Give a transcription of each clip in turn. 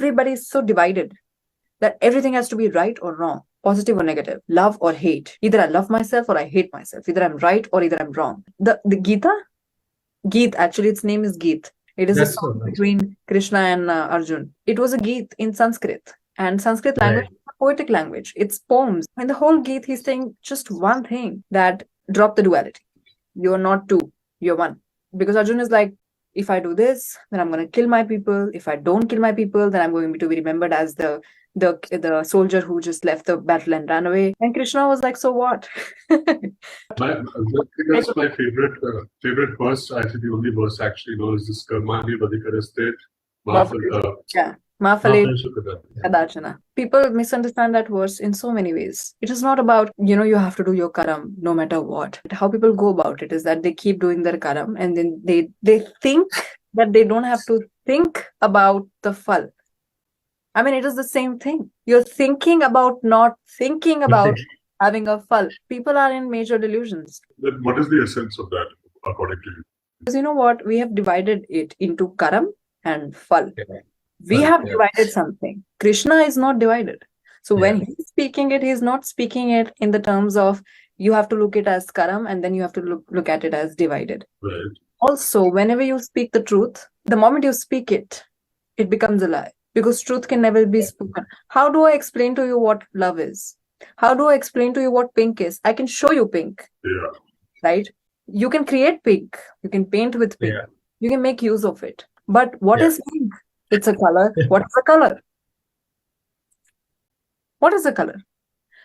everybody is so divided that everything has to be right or wrong, positive or negative, love or hate. Either I love myself or I hate myself. Either I'm right or either I'm wrong. The Gita, Geet, actually its name is Geet. It is a song between Krishna and Arjun. It was a Geet in Sanskrit. And Sanskrit language is a poetic language. It's poems. In the whole Geet, he's saying just one thing, that drop the duality. You're not two, you're one. Because Arjun is like, if I do this, then I'm going to kill my people. If I don't kill my people, then I'm going to be remembered as the soldier who just left the battle and ran away. And Krishna was like, so what? That's my favorite verse. I think the only verse actually knows this Karmani Vadikaraste. Kadachana. People misunderstand that verse in so many ways. It is not about, you have to do your karam no matter what. How people go about it is that they keep doing their karam and then they think that they don't have to think about the phal. I mean, it is the same thing. You're thinking about not thinking about having a phal. People are in major delusions. Then what is the essence of that, according to you? Because you know what? We have divided it into karam and phal. We have divided something. Krishna is not divided. So when he's speaking it, he's not speaking it in the terms of you have to look it as karam and then you have to look at it as divided. Right. Also, whenever you speak the truth, the moment you speak it, it becomes a lie. Because truth can never be spoken. How do I explain to you what love is? How do I explain to you what pink is? I can show you pink. Yeah. Right? You can create pink. You can paint with pink. Yeah. You can make use of it. But what is pink? It's a color. What is a color? What is a color?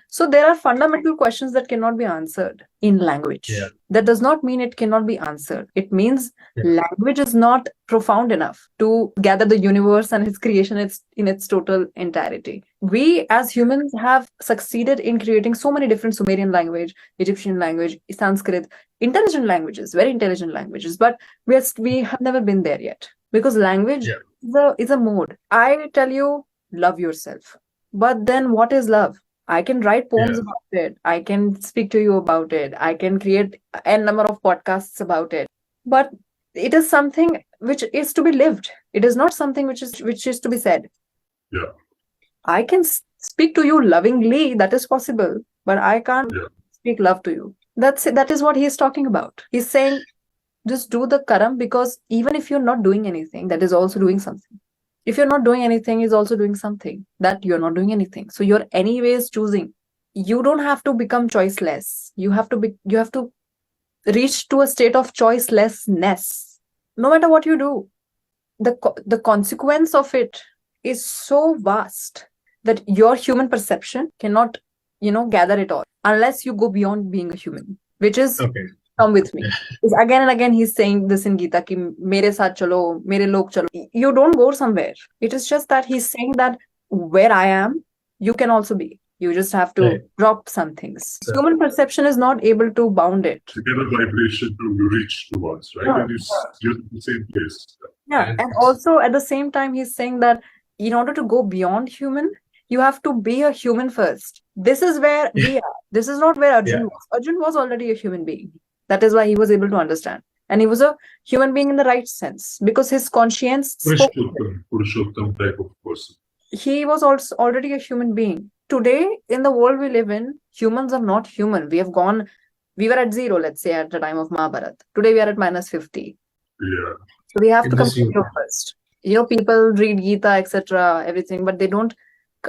So there are fundamental questions that cannot be answered in language. Yeah. That does not mean it cannot be answered. It means language is not profound enough to gather the universe and its creation in its total entirety. We as humans have succeeded in creating so many different Sumerian language, Egyptian language, Sanskrit, intelligent languages, very intelligent languages, but we have never been there yet. Because language is a mode. I tell you, love yourself. But then what is love? I can write poems about it. I can speak to you about it. I can create a number of podcasts about it. But it is something which is to be lived. It is not something which is to be said. Yeah. I can speak to you lovingly. That is possible. But I can't speak love to you. That is what he is talking about. He's saying, just do the karam, because even if you're not doing anything, that is also doing something. If you're not doing anything, is also doing something. That you're not doing anything. So you're anyways choosing. You don't have to become choiceless. You have to reach to a state of choicelessness. No matter what you do, the consequence of it is so vast that your human perception cannot, gather it all unless you go beyond being a human, which is come with me. Because again and again he's saying this in Gita ki mere saath chalo, mere log chalo. You don't go somewhere. It is just that he's saying that where I am, you can also be. You just have to drop some things. Human perception is not able to bound it. To get a vibration to reach towards, right? And you're in the same place. Yeah, and also at the same time he's saying that in order to go beyond human, you have to be a human first. This is where we are. This is not where Arjun was. Arjun was already a human being. That is why he was able to understand. And he was a human being in the right sense, because his conscience spoke. Purushottam type of person. He was also already a human being. Today, in the world we live in, humans are not human. We were at 0, let's say, at the time of Mahabharata. Today we are at -50. Yeah. So we have to come to 0 first. People read Gita, etc., everything, but they don't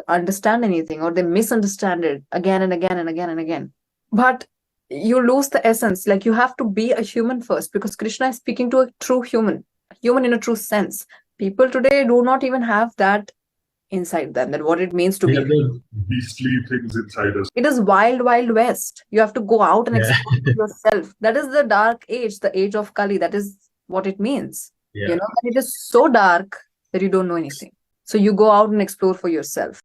understand anything, or they misunderstand it again and again and again and again. But you lose the essence. Like, you have to be a human first, because Krishna is speaking to a true human in a true sense. People today do not even have that inside them, that what it means to be. Beastly things inside us. It is wild west. You have to go out and explore yourself. That is the dark age, the age of Kali. That is what it means. And it is so dark that you don't know anything. So you go out and explore for yourself.